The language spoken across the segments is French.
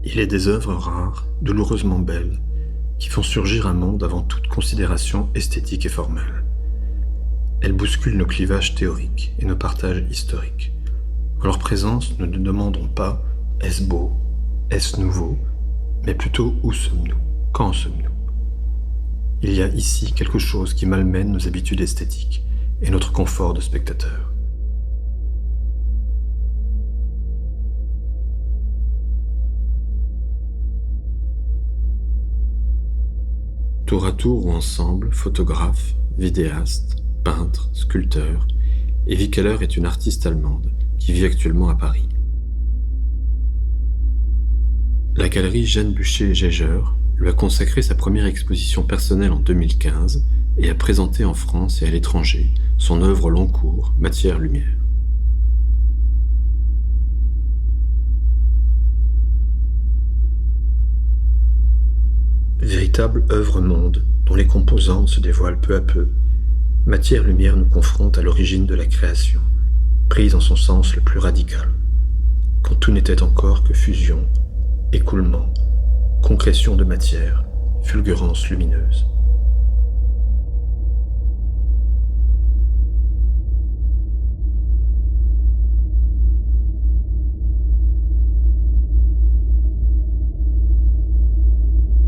Il est des œuvres rares, douloureusement belles, qui font surgir un monde avant toute considération esthétique et formelle. Elles bousculent nos clivages théoriques et nos partages historiques. En leur présence, nous ne demandons pas « est-ce beau ? Est-ce nouveau ?» mais plutôt « où sommes-nous ? Quand sommes-nous ?» Il y a ici quelque chose qui malmène nos habitudes esthétiques et notre confort de spectateur. Tour à tour ou ensemble, photographes, vidéastes, peintres, sculpteurs, Evie Keller est une artiste allemande qui vit actuellement à Paris. La galerie Jeanne Bucher-Jaeger lui a consacré sa première exposition personnelle en 2015 et a présenté en France et à l'étranger son œuvre long cours, Matière-Lumière. Véritable œuvre-monde dont les composantes se dévoilent peu à peu, Matière-Lumière nous confronte à l'origine de la création, prise en son sens le plus radical, quand tout n'était encore que fusion, écoulement, concrétion de matière, fulgurance lumineuse.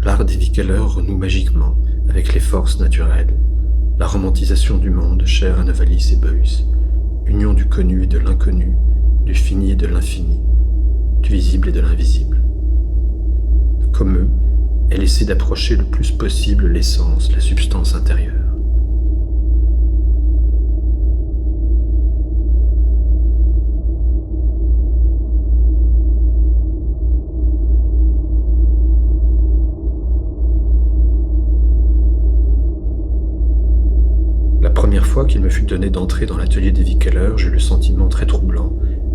L'art d'Evie Keller renoue magiquement avec les forces naturelles, la romantisation du monde chère à Novalis et Beuys, union du connu et de l'inconnu, du fini et de l'infini, du visible et de l'invisible. Comme eux, elle essaie d'approcher le plus possible l'essence, la substance intérieure. La première fois qu'il me fut donné d'entrer dans l'atelier d'Evie Keller, j'eus le sentiment très troublant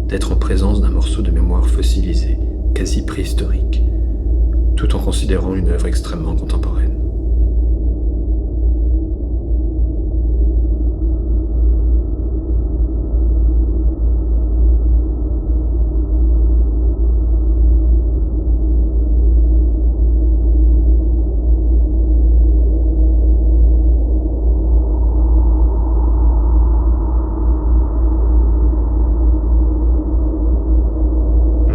d'être en présence d'un morceau de mémoire fossilisé, quasi préhistorique, tout en considérant une œuvre extrêmement contemporaine.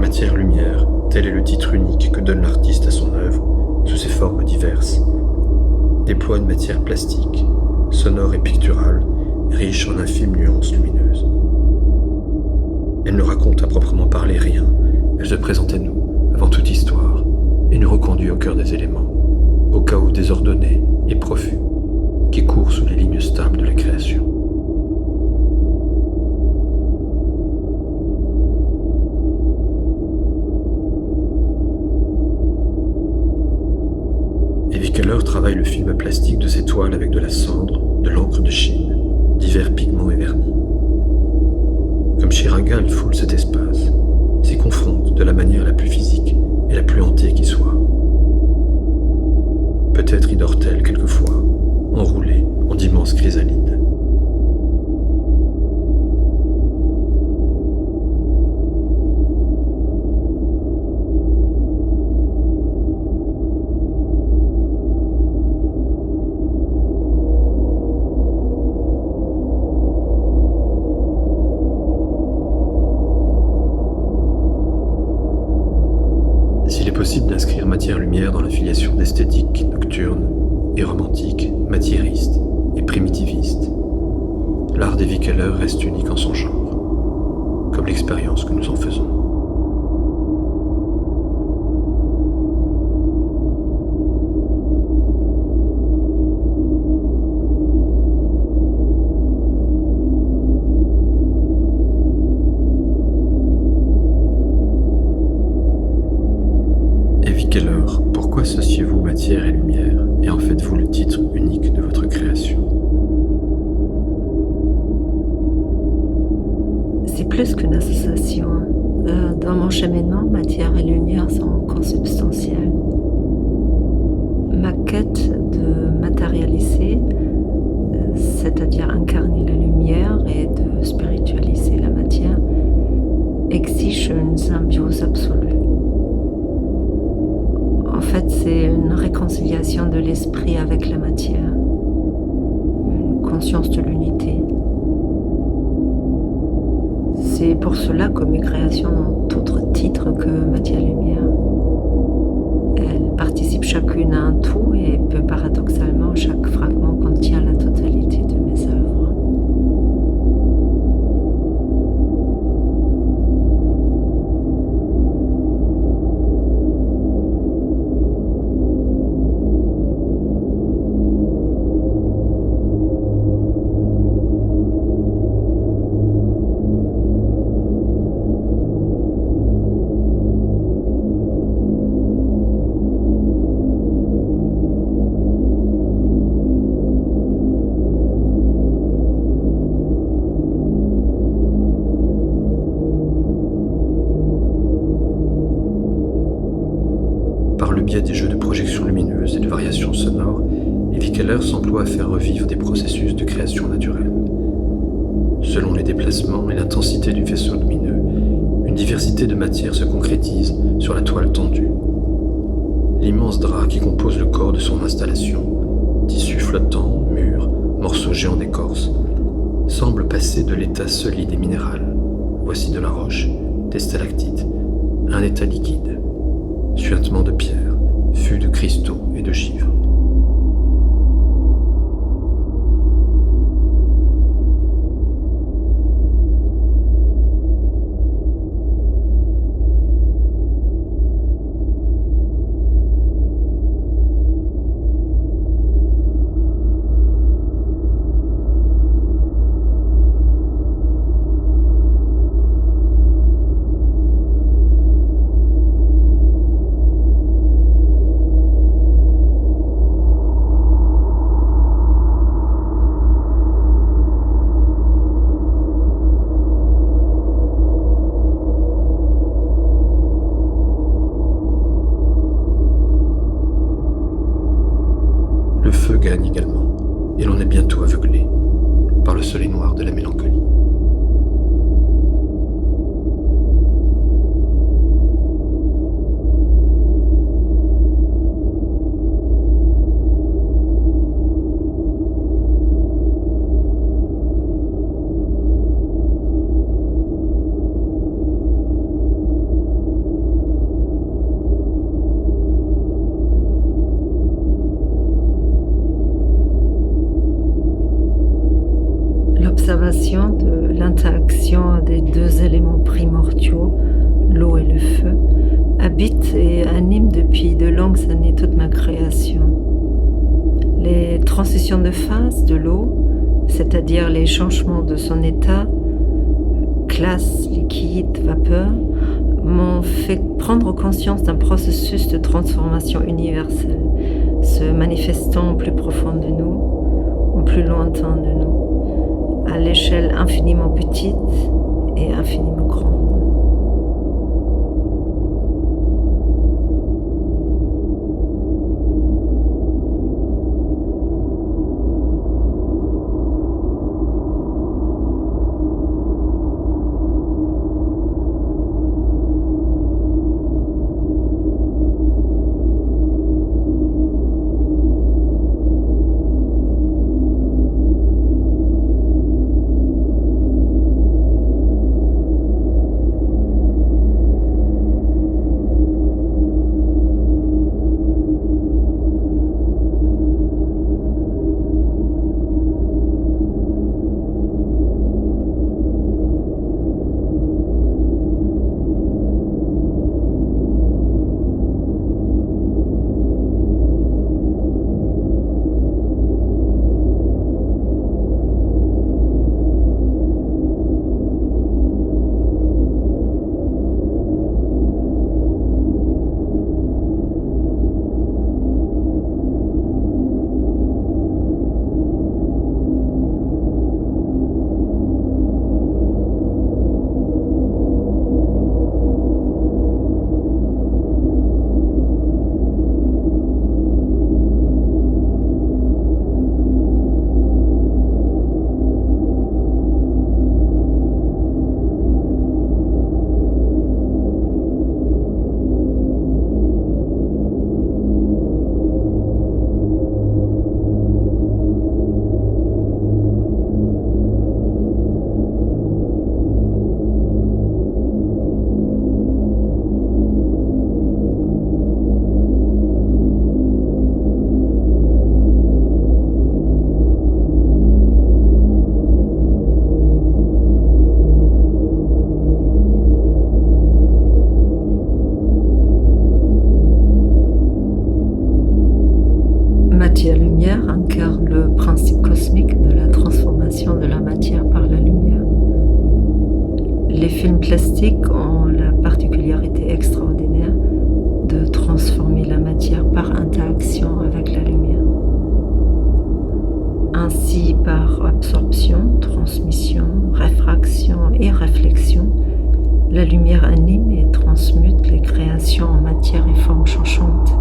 Matière-Lumière, tel est le titre unique que donne l'artiste à son œuvre, sous ses formes diverses. Déploie une matière plastique, sonore et picturale, riche en infimes nuances lumineuses. Elle ne raconte à proprement parler rien, elle se présente à nous, avant toute histoire, et nous reconduit au cœur des éléments, au chaos désordonné et profus, qui court sous les lignes stables de la création. Evie Keller travaille le film plastique de ses toiles avec de la cendre, de l'encre de Chine, divers pigments et vernis. Comme Chiraga, elle foule cet espace, s'y confronte de la manière la plus physique et la plus hantée qui soit. Peut-être y dort-elle quelquefois, enroulée en d'immenses chrysalides. S'il est possible d'inscrire matière-lumière dans la filiation d'esthétique nocturne et romantique, matiériste et primitiviste, l'art d'Evie Keller reste unique en son genre, comme l'expérience que nous en faisons. Evie Keller, pourquoi associez-vous matière et lumière et en faites-vous le titre unique de votre création ? C'est plus qu'une association. Dans mon cheminement, matière et lumière sont consubstantielles. Ma quête de matérialiser, c'est-à-dire incarner la lumière et de spiritualiser la matière, exige une symbiose absolue. réconciliation de l'esprit avec la matière, une conscience de l'unité. C'est pour cela que mes créations n'ont d'autre titre que matière-lumière. Elles participent chacune à un tout et peu paradoxalement, chaque fragment contient la totalité de mes œuvres. Par le biais des jeux de projection lumineuse et de variations sonores, Evi Keller s'emploie à faire revivre des processus de création naturelle. Selon les déplacements et l'intensité du faisceau lumineux, une diversité de matières se concrétise sur la toile tendue. L'immense drap qui compose le corps de son installation, tissus flottants, murs, morceaux géants d'écorce, semble passer de l'état solide et minéral, voici de la roche, des stalactites, un état liquide, suintement de pierre, fût de cristaux et de givre. Le feu gagne également, et l'on est bientôt aveuglé par le soleil noir de la mélancolie. L'observation de l'interaction des deux éléments primordiaux, l'eau et le feu, habite et anime depuis de longues années toute ma création. Les transitions de phase de l'eau, c'est-à-dire les changements de son état, glace, liquide, vapeur, m'ont fait prendre conscience d'un processus de transformation universelle, se manifestant au plus profond de nous, au plus lointain de nous, à l'échelle infiniment petite et infiniment grande. La lumière anime et transmute les créations en matière et forme changeantes.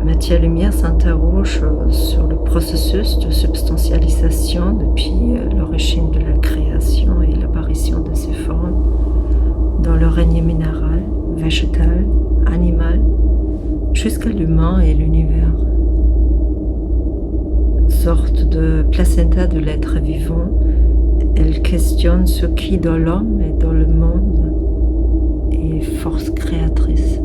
Matière-lumière s'interroge sur le processus de substantialisation depuis l'origine de la création et l'apparition de ces formes dans le règne minéral, végétal, animal, jusqu'à l'humain et l'univers. Sorte de placenta de l'être vivant, elle questionne ce qui dans l'homme et dans le monde est force créatrice.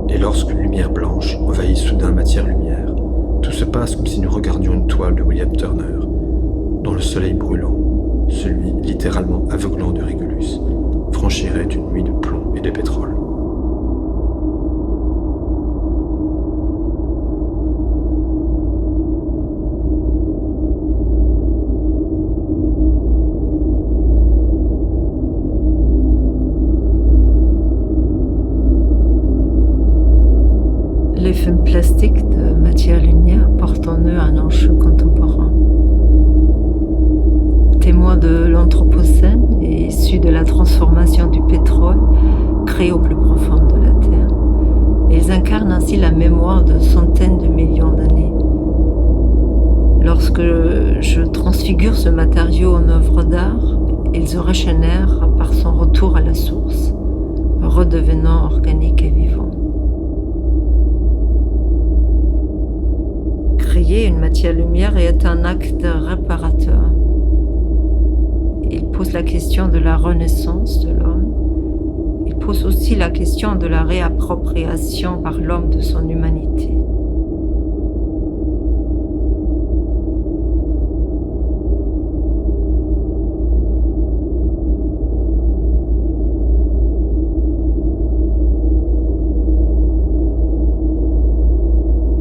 Et lorsqu'une lumière blanche envahit soudain matière-lumière, tout se passe comme si nous regardions une toile de William Turner, dont le soleil brûlant, celui littéralement aveuglant de Régulus, franchirait une nuit de plomb et de pétrole. Les films plastiques de matière-lumière portent en eux un enjeu contemporain. Témoins de l'Anthropocène et issus de la transformation du pétrole créé au plus profond de la Terre, ils incarnent ainsi la mémoire de centaines de millions d'années. Lorsque je transfigure ce matériau en œuvre d'art, ils se régénèrent par son retour à la source, redevenant organique et vivant. Créer une matière-lumière est un acte réparateur. Il pose la question de la renaissance de l'homme. Il pose aussi la question de la réappropriation par l'homme de son humanité.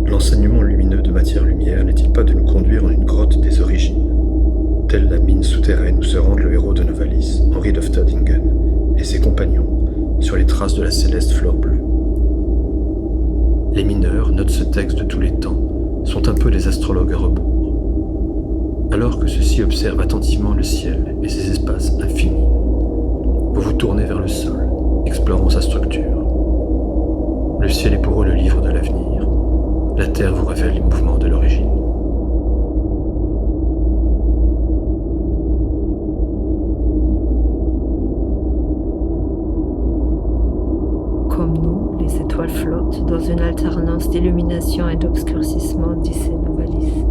L'enseignement lumineux de matière-lumière n'est-il pas de nous conduire en une grotte des origines, telle la mine souterraine où se rend le héros de Novalis, Henri de Fterdingen, et ses compagnons, sur les traces de la céleste fleur bleue. Les mineurs notent ce texte de tous les temps, sont un peu des astrologues à rebours. Alors que ceux-ci observent attentivement le ciel et ses espaces infinis, vous vous tournez vers le sol, explorant sa structure. Le ciel est pour eux le livre de l'avenir. La Terre vous révèle les mouvements de l'origine. Comme nous, les étoiles flottent dans une alternance d'illumination et d'obscurcissement, disait Novalis.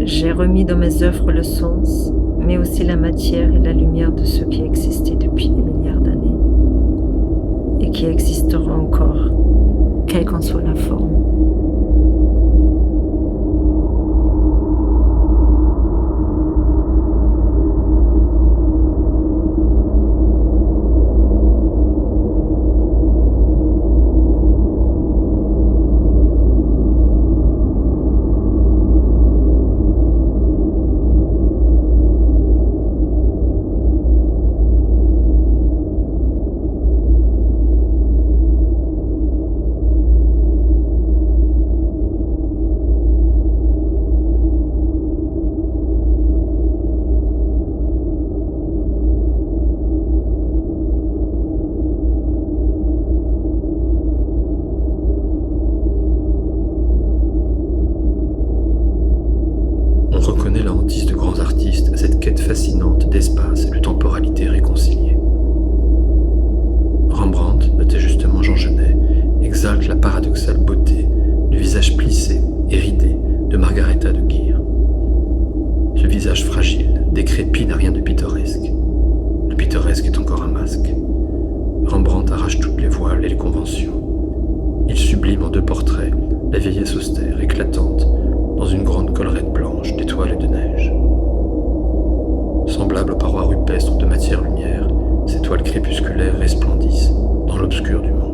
J'ai remis dans mes œuvres le sens, mais aussi la matière et la lumière de ce qui existait depuis des milliards d'années et qui existera encore, quelle qu'en soit la forme. Reconnaît la hantise de grands artistes à cette quête fascinante d'espace et de temporalité réconciliée. Rembrandt, notait justement Jean Genet, exalte la paradoxale beauté du visage plissé et ridé de Margaretha de Geer. Ce visage fragile, décrépit, n'a rien de pittoresque. Le pittoresque est encore un masque. Rembrandt arrache toutes les voiles et les conventions. Il sublime en 2 portraits la vieillesse austère, éclatante, dans une grande collerette blanche d'étoiles et de neige. Semblables aux parois rupestres de matière-lumière, ces toiles crépusculaires resplendissent dans l'obscur du monde.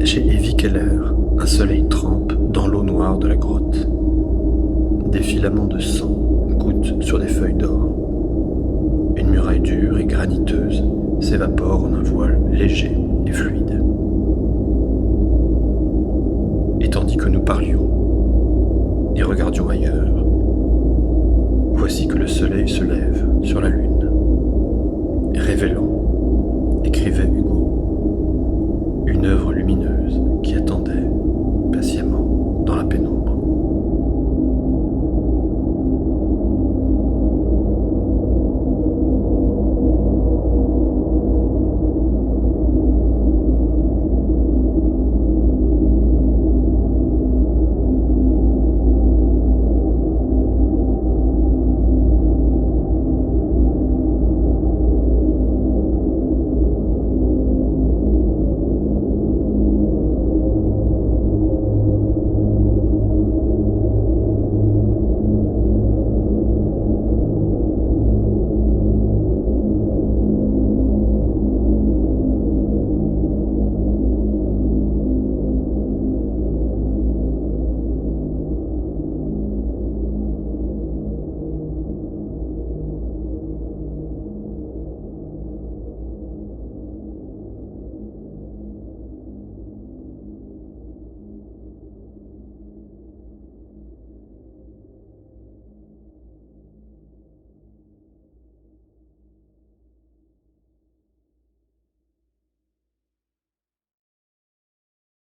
Chez Evie Keller, un soleil trempe dans l'eau noire de la grotte. Des filaments de sang gouttent sur des feuilles d'or. Une muraille dure et graniteuse s'évapore en un voile léger et fluide. Et tandis que nous parlions et regardions ailleurs, voici que le soleil se lève sur la lune, révélant, écrivait Hugo, une œuvre